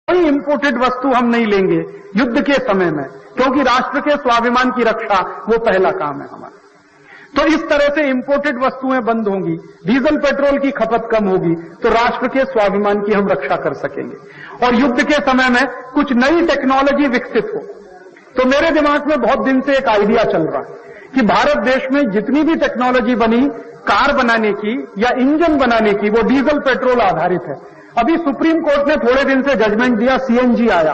कोई इंपोर्टेड वस्तु हम नहीं लेंगे युद्ध के समय में, क्योंकि राष्ट्र के स्वाभिमान की रक्षा वो पहला काम है हमारा। तो इस तरह से इंपोर्टेड वस्तुएं बंद होंगी, डीजल पेट्रोल की खपत कम होगी, तो राष्ट्र के स्वाभिमान की हम रक्षा कर सकेंगे। और युद्ध के समय में कुछ नई टेक्नोलॉजी विकसित हो। तो मेरे दिमाग में बहुत दिन से एक आइडिया चल रहा है कि भारत देश में जितनी भी टेक्नोलॉजी बनी कार बनाने की या इंजन बनाने की, वो डीजल पेट्रोल आधारित है। अभी सुप्रीम कोर्ट ने थोड़े दिन से जजमेंट दिया, सीएनजी आया,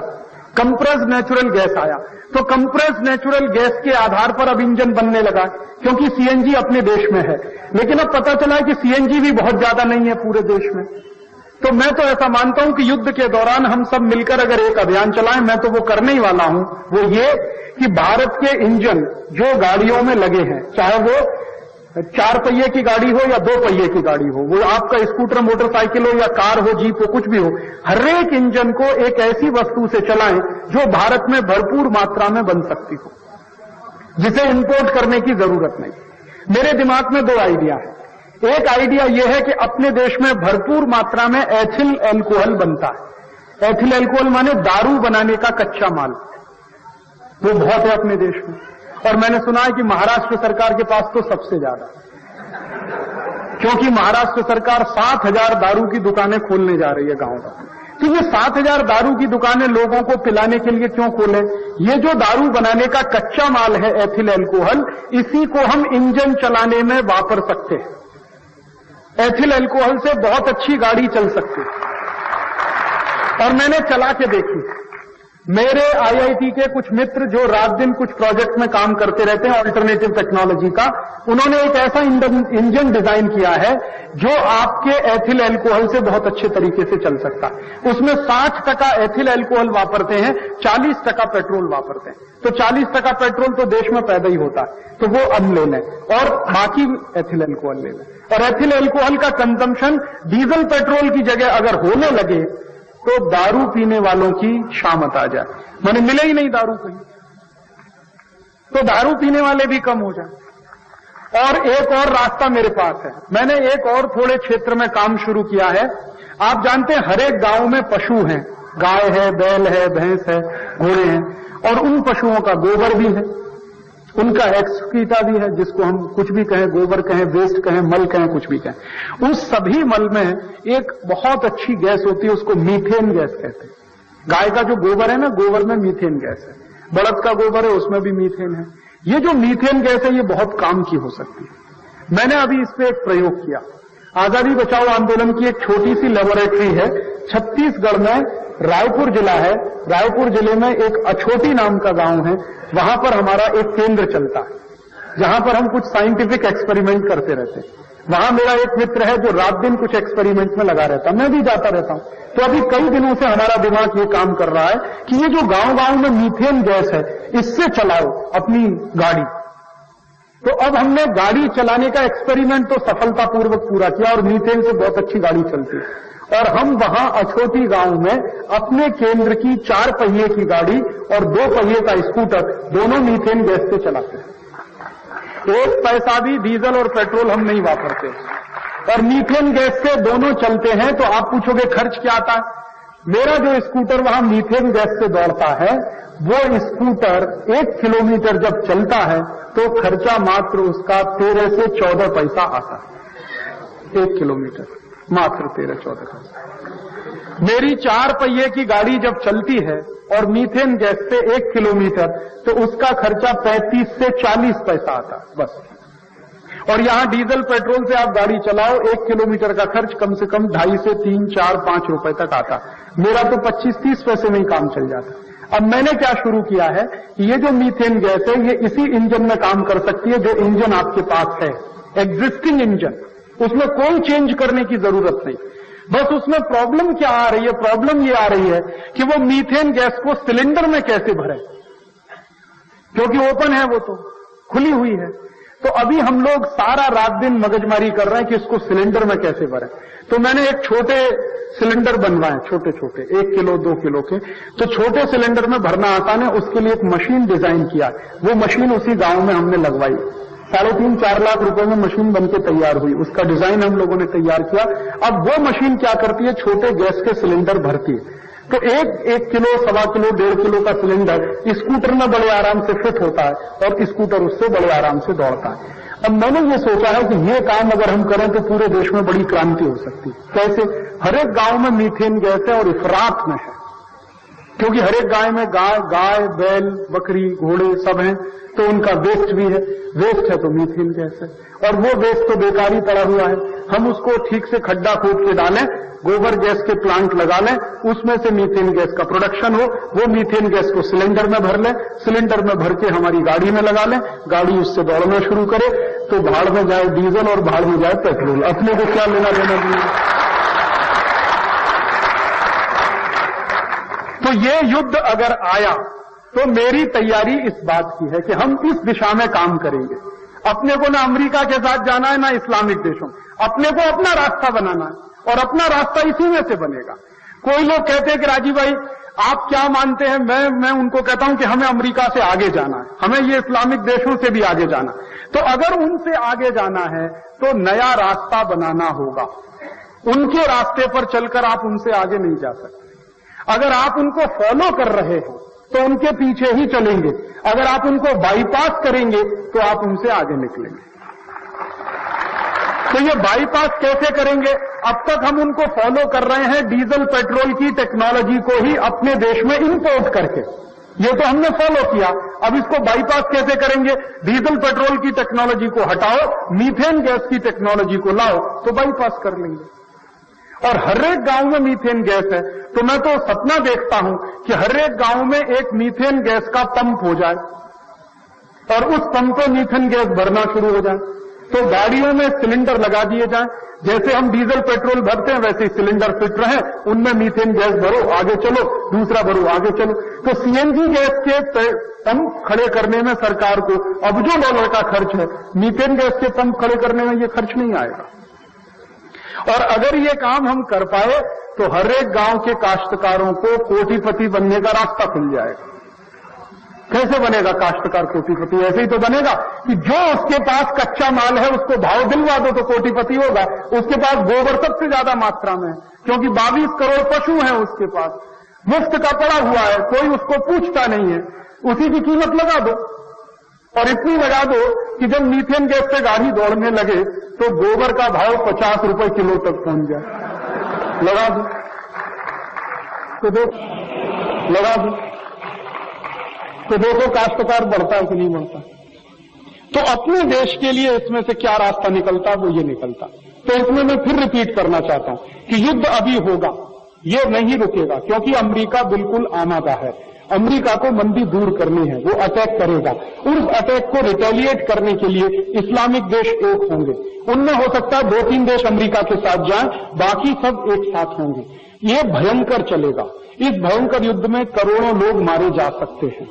कंप्रेस्ड नेचुरल गैस आया। तो कंप्रेस्ड नेचुरल गैस के आधार पर अब इंजन बनने लगा, क्योंकि सीएनजी अपने देश में है। लेकिन अब पता चला है कि सीएनजी भी बहुत ज्यादा नहीं है पूरे देश में। तो मैं तो ऐसा मानता हूं कि युद्ध के दौरान हम सब मिलकर अगर एक अभियान चलाएं, मैं तो वो करने ही वाला हूं, वो ये कि भारत के इंजन जो गाड़ियों में लगे हैं, चाहे वो 4 पहिए की गाड़ी हो या 2 पहिए की गाड़ी हो, वो आपका स्कूटर, मोटरसाइकिल हो या कार हो, जीप हो, कुछ भी हो, हर एक इंजन को एक ऐसी वस्तु से चलाएं जो भारत में भरपूर मात्रा में बन सकती हो, जिसे इंपोर्ट करने की जरूरत नहीं। मेरे दिमाग में 2 आइडिया है। एक आइडिया यह है कि अपने देश में भरपूर मात्रा में एथिल एल्कोहल बनता है। एथिल एल्कोहल माने दारू बनाने का कच्चा माल, वो बहुत है अपने देश में। और मैंने सुना है कि महाराष्ट्र सरकार के पास तो सबसे ज्यादा, क्योंकि महाराष्ट्र सरकार 7,000 दारू की दुकानें खोलने जा रही है गांव में। तो ये 7,000 दारू की दुकानें लोगों को पिलाने के लिए क्यों खोले? ये जो दारू बनाने का कच्चा माल है एथिल एल्कोहल, इसी को हम इंजन चलाने में वापर सकते हैं। एथिल एल्कोहल से बहुत अच्छी गाड़ी चल सकती है। और मैंने चला के देखी। मेरे आईआईटी के कुछ मित्र जो रात दिन कुछ प्रोजेक्ट में काम करते रहते हैं ऑल्टरनेटिव टेक्नोलॉजी का, उन्होंने एक ऐसा इंजन डिजाइन किया है जो आपके एथिल एल्कोहल से बहुत अच्छे तरीके से चल सकता है। उसमें 60% एथिल एल्कोहल वापरते हैं, 40% पेट्रोल वापरते हैं। तो 40% पेट्रोल तो देश में पैदा ही होता है, तो वो अब ले लें और बाकी एथिल एल्कोहल ले लें। और एथिल एल्कोहल का कंजम्पशन डीजल पेट्रोल की जगह अगर होने लगे तो दारू पीने वालों की शामत आ जाए, माने मिले ही नहीं दारू कहीं, तो दारू पीने वाले भी कम हो जाए। और एक और रास्ता मेरे पास है। मैंने एक और थोड़े क्षेत्र में काम शुरू किया है। आप जानते हैं हर एक गांव में पशु हैं, गाय है, बैल है, भैंस है, घोड़े हैं, और उन पशुओं का गोबर भी है, उनका एक्सक्रीटा भी है, जिसको हम कुछ भी कहें, गोबर कहें, वेस्ट कहें, मल कहें, कुछ भी कहें। उस सभी मल में एक बहुत अच्छी गैस होती है, उसको मीथेन गैस कहते हैं। गाय का जो गोबर है ना, गोबर में मीथेन गैस है। बड़द का गोबर है, उसमें भी मीथेन है। ये जो मीथेन गैस है, ये बहुत काम की हो सकती है। मैंने अभी इस पे एक प्रयोग किया। आजादी बचाओ आंदोलन की एक छोटी सी लेबोरेटरी है छत्तीसगढ़ में, रायपुर जिला है। रायपुर जिले में एक अछोटी नाम का गांव है, वहां पर हमारा एक केंद्र चलता है, जहां पर हम कुछ साइंटिफिक एक्सपेरिमेंट करते रहते हैं। वहां मेरा एक मित्र है जो रात दिन कुछ एक्सपेरिमेंट में लगा रहता है, मैं भी जाता रहता हूं। तो अभी कई दिनों से हमारा दिमाग ये काम कर रहा है कि ये जो गांव-गांव में मीथेन गैस है, इससे चलाओ अपनी गाड़ी। तो अब हमने गाड़ी चलाने का एक्सपेरिमेंट तो सफलतापूर्वक पूरा किया और मीथेन से बहुत अच्छी गाड़ी चलती है। और हम वहां अछोटी गांव में अपने केंद्र की 4 पहिए की गाड़ी और 2 पहिए का स्कूटर दोनों मीथेन गैस से चलाते हैं। 1 पैसा भी डीजल और पेट्रोल हम नहीं वापरते और मीथेन गैस से दोनों चलते हैं। तो आप पूछोगे खर्च क्या आता है? मेरा जो स्कूटर वहां मीथेन गैस से दौड़ता है, वो स्कूटर 1 किलोमीटर जब चलता है तो खर्चा मात्र उसका 13 से 14 पैसा आता है। 1 किलोमीटर मात्र 13-14 पैसा। मेरी 4 पहिए की गाड़ी जब चलती है और मीथेन गैस से 1 किलोमीटर, तो उसका खर्चा 35 से 40 पैसा आता है बस। और यहां डीजल पेट्रोल से आप गाड़ी चलाओ, 1 किलोमीटर का खर्च कम से कम 2.5 से 3, 4, 5 रुपए तक आता। मेरा तो 25-30 पैसे में ही काम चल जाता। अब मैंने क्या शुरू किया है कि ये जो मीथेन गैस है, ये इसी इंजन में काम कर सकती है जो इंजन आपके पास है, एग्जिस्टिंग इंजन। उसमें कोई चेंज करने की जरूरत नहीं। बस उसमें प्रॉब्लम क्या आ रही है? प्रॉब्लम ये आ रही है कि वो मीथेन गैस को सिलेंडर में कैसे भरें, क्योंकि ओपन है, वो तो खुली हुई है। तो अभी हम लोग सारा रात दिन मगजमारी कर रहे हैं कि इसको सिलेंडर में कैसे भरें। तो मैंने एक छोटे सिलेंडर बनवाए, छोटे छोटे 1 किलो 2 किलो के। तो छोटे सिलेंडर में भरना आसान है, उसके लिए एक मशीन डिजाइन किया। वो मशीन उसी गांव में हमने लगवाई। 3.5-4 लाख रुपए में मशीन बनके तैयार हुई। उसका डिजाइन हम लोगों ने तैयार किया। अब वो मशीन क्या करती है? छोटे गैस के सिलेंडर भरती है। तो एक किलो, 1.25 किलो, 1.5 किलो का सिलेंडर स्कूटर में बड़े आराम से फिट होता है और स्कूटर उससे बड़े आराम से दौड़ता है। अब मैंने ये सोचा है कि ये काम अगर हम करें तो पूरे देश में बड़ी क्रांति हो सकती है। कैसे? हर एक गांव में मीथेन गैस है और इफरात में है, क्योंकि हर एक गाय में गाय, बैल, बकरी, घोड़े सब हैं, तो उनका वेस्ट भी है। वेस्ट है तो मीथेन गैस है, और वो वेस्ट तो बेकार ही पड़ा हुआ है। हम उसको ठीक से खड्डा खोद के डालें, गोबर गैस के प्लांट लगा लें, उसमें से मीथेन गैस का प्रोडक्शन हो, वो मीथेन गैस को सिलेंडर में भर लें, सिलेंडर में भर के हमारी गाड़ी में लगा लें, गाड़ी उससे दौड़ना शुरू करे, तो भाड़ में जाए डीजल और भाड़ में जाए पेट्रोल, अपने को क्या लेना देना नहीं। तो ये युद्ध अगर आया तो मेरी तैयारी इस बात की है कि हम इस दिशा में काम करेंगे। अपने को ना अमेरिका के साथ जाना है ना इस्लामिक देशों, अपने को अपना रास्ता बनाना है, और अपना रास्ता इसी में से बनेगा। कोई लोग कहते हैं कि राजीव भाई आप क्या मानते हैं? मैं उनको कहता हूं कि हमें अमेरिका से आगे जाना है, हमें ये इस्लामिक देशों से भी आगे जाना। तो अगर उनसे आगे जाना है तो नया रास्ता बनाना होगा। उनके रास्ते पर चलकर आप उनसे आगे नहीं जा सकते। अगर आप उनको फॉलो कर रहे हो तो उनके पीछे ही चलेंगे, अगर आप उनको बाईपास करेंगे तो आप उनसे आगे निकलेंगे। तो ये बाईपास कैसे करेंगे? अब तक हम उनको फॉलो कर रहे हैं डीजल पेट्रोल की टेक्नोलॉजी को ही अपने देश में इंपोर्ट करके, ये तो हमने फॉलो किया। अब इसको बाईपास कैसे करेंगे? डीजल पेट्रोल की टेक्नोलॉजी को हटाओ, मीथेन गैस की टेक्नोलॉजी को लाओ, तो बाईपास कर लेंगे। और हर एक गांव में मीथेन गैस है, तो मैं तो सपना देखता हूं कि हर एक गांव में एक मीथेन गैस का पंप हो जाए और उस पंप पे मीथेन गैस भरना शुरू हो जाए। तो गाड़ियों में सिलेंडर लगा दिए जाएं, जैसे हम डीजल पेट्रोल भरते हैं वैसे ही सिलेंडर फिट रहे, उनमें मीथेन गैस भरो, आगे चलो, दूसरा भरो, आगे चलो। तो सीएनजी गैस के पंप खड़े करने में सरकार को अरबों डॉलर का खर्च है, मीथेन गैस के पंप खड़े करने में ये खर्च नहीं आएगा। और अगर ये काम हम कर पाए तो हर एक गांव के काश्तकारों को कोटिपति बनने का रास्ता खुल जाएगा। कैसे बनेगा काश्तकार कोटिपति? ऐसे ही तो बनेगा कि जो उसके पास कच्चा माल है उसको भाव दिलवा दो तो कोटिपति होगा। उसके पास गोबर सबसे ज्यादा मात्रा में है, क्योंकि 22 करोड़ पशु हैं उसके पास, मुफ्त का पड़ा हुआ है, कोई उसको पूछता नहीं है, उसी की कीमत लगा दो। और इतनी लगा दो कि जब मीथेन गैस से गाड़ी दौड़ने लगे तो गोबर का भाव 50 रुपए किलो तक पहुंच जाए। लगा दो तो लगा दो तो देखो काश्तकार बढ़ता है कि नहीं बढ़ता। तो अपने देश के लिए इसमें से क्या रास्ता निकलता, वो ये निकलता। तो इसमें मैं फिर रिपीट करना चाहता हूं कि युद्ध अभी होगा, ये नहीं रुकेगा, क्योंकि अमेरिका बिल्कुल आमादा है। अमेरिका को मंदी दूर करनी है, वो अटैक करेगा। उस अटैक को रिटेलिएट करने के लिए इस्लामिक देश एक होंगे। उनमें हो सकता है 2-3 देश अमेरिका के साथ जाएं, बाकी सब एक साथ होंगे। ये भयंकर चलेगा। इस भयंकर युद्ध में करोड़ों लोग मारे जा सकते हैं,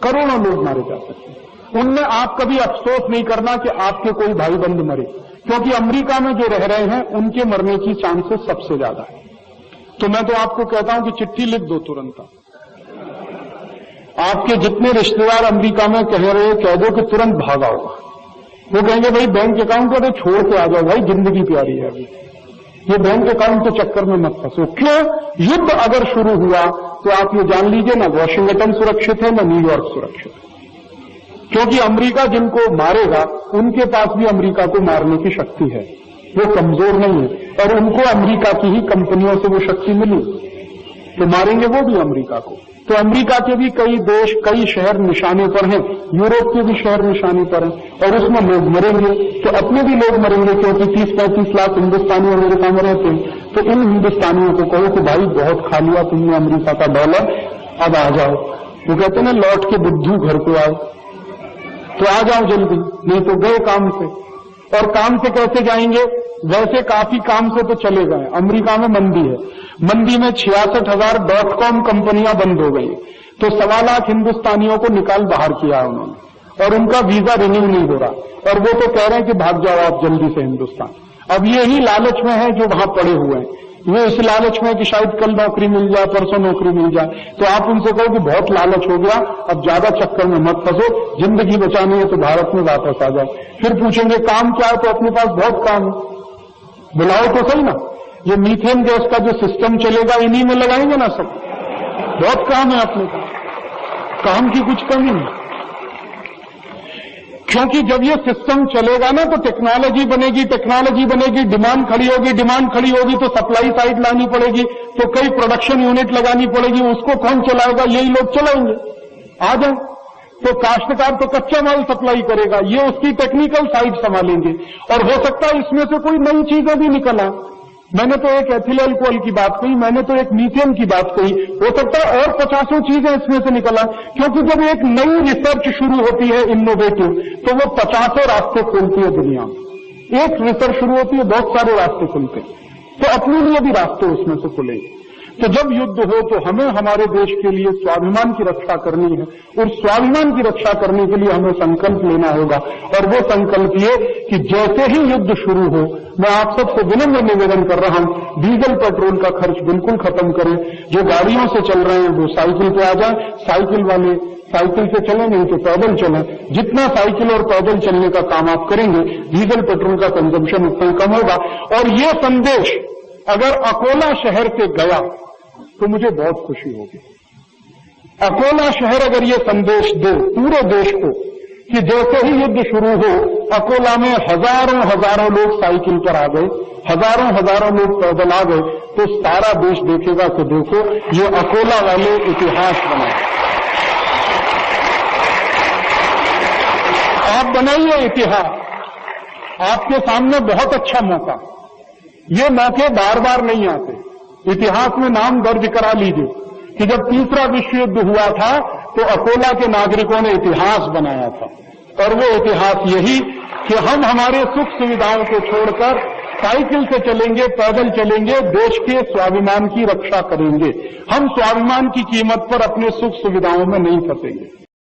करोड़ों लोग मारे जा सकते हैं। उनमें आप कभी अफसोस नहीं करना कि आपके कोई भाई बंद मरे, क्योंकि अमेरिका में जो रह रहे हैं उनके मरने की चांसेस सबसे ज्यादा है। तो मैं तो आपको कहता हूं कि चिट्ठी लिख दो तुरंत। आपके जितने रिश्तेदार अमेरिका में कह रहे हैं कह दो कि तुरंत भागा होगा। वो कहेंगे भाई बैंक अकाउंट को तो छोड़ के आ जाओ, भाई जिंदगी प्यारी है अभी, ये बैंक अकाउंट के चक्कर में मत फंसो। क्यों? युद्ध अगर शुरू हुआ तो आप ये जान लीजिए ना वॉशिंगटन सुरक्षित है ना न्यूयॉर्क सुरक्षित है, क्योंकि अमेरिका जिनको मारेगा उनके पास भी अमेरिका को मारने की शक्ति है, वो कमजोर नहीं है, और उनको अमेरिका की ही कंपनियों से वो शक्ति मिली, तो मारेंगे वो भी अमेरिका को। तो अमेरिका के भी कई देश, कई शहर निशाने पर हैं, यूरोप के भी शहर निशाने पर हैं, और उसमें लोग मरेंगे तो अपने भी लोग मरेंगे, क्योंकि 30-35 लाख हिंदुस्तानी अमेरिका में रहते हैं। तो इन हिंदुस्तानियों को कहो कि भाई बहुत खा लिया तुमने अमेरिका का डॉलर, अब आ जाओ। वो कहते ना लौट के बुद्धू घर को आओ, तो आ जाओ जल्दी, नहीं तो गए काम से। और काम से कैसे जाएंगे? वैसे काफी काम से तो चले गए। अमेरिका में मंदी है, मंदी में 66,000 .com कंपनियां बंद हो गई, तो 1.25 लाख हिंदुस्तानियों को निकाल बाहर किया उन्होंने, और उनका वीजा रिन्यू नहीं हो रहा, और वो तो कह रहे हैं कि भाग जाओ आप जल्दी से हिंदुस्तान। अब ये ही लालच में है जो वहां पड़े हुए हैं, वो इस लालच में कि शायद कल नौकरी मिल जाए, परसों नौकरी मिल जाए। तो आप उनसे कहो कि बहुत लालच हो गया, अब ज्यादा चक्कर में मत फंसो, जिंदगी बचानी है तो भारत में वापस आ जाओ। फिर पूछेंगे काम क्या है, तो अपने पास बहुत काम है, बुलाओ तो सही ना। ये मीथेन गैस का जो सिस्टम चलेगा इन्हीं में लगाएंगे ना सब। बहुत काम है अपने का, काम की कुछ कमी नहीं। क्योंकि जब ये सिस्टम चलेगा ना तो टेक्नोलॉजी बनेगी, डिमांड खड़ी होगी तो सप्लाई साइड लानी पड़ेगी, तो कई प्रोडक्शन यूनिट लगानी पड़ेगी, उसको कौन चलाएगा? यही लोग चलाएंगे। आ जाए तो काश्तकार तो कच्चा माल सप्लाई करेगा, ये उसकी टेक्निकल साइड संभालेंगे, और हो सकता है इसमें से कोई नई चीजें भी निकल आए। मैंने तो एक एथिल अल्कोहल की बात कही, मैंने तो एक मीथेन की बात कही, हो सकता है और 50 चीजें इसमें से निकल आए, क्योंकि जब एक नई रिसर्च शुरू होती है इनोवेटिव, तो वो 50 रास्ते खोलती है दुनिया में। एक रिसर्च शुरू होती है, बहुत सारे रास्ते खुलते हैं, तो अपने लिए भी रास्ते उसमें से खुलेंगे। तो जब युद्ध हो तो हमें हमारे देश के लिए स्वाभिमान की रक्षा करनी है, और स्वाभिमान की रक्षा करने के लिए हमें संकल्प लेना होगा। और वो संकल्प ये कि जैसे ही युद्ध शुरू हो, मैं आप सबसे विनम्र निवेदन कर रहा हूं, डीजल पेट्रोल का खर्च बिल्कुल खत्म करें। जो गाड़ियों से चल रहे हैं वो साइकिल पे आ जाए, साइकिल वाले साइकिल से चलें, नहीं तो पैदल चलें। जितना साइकिल और पैदल चलने का काम आप करेंगे, डीजल पेट्रोल का कंजम्पशन उतना कम होगा। और ये संदेश अगर अकोला शहर से गया तो मुझे बहुत खुशी होगी। अकोला शहर अगर ये संदेश दे पूरे देश को कि जैसे ही युद्ध शुरू हो, अकोला में हजारों लोग साइकिल पर आ गए, हजारों लोग पैदल आ गए, तो सारा देश देखेगा कि देखो ये अकोला वाले इतिहास बनाए। आप बनाइए इतिहास, आपके सामने बहुत अच्छा मौका। ये मौके बार बार नहीं आते। इतिहास में नाम दर्ज करा लीजिए कि जब तीसरा विश्व युद्ध हुआ था तो अकोला के नागरिकों ने इतिहास बनाया था, और वो इतिहास यही कि हम हमारे सुख सुविधाओं को छोड़कर साइकिल से चलेंगे, पैदल चलेंगे, देश के स्वाभिमान की रक्षा करेंगे। हम स्वाभिमान की कीमत पर अपने सुख सुविधाओं में नहीं फंसेंगे।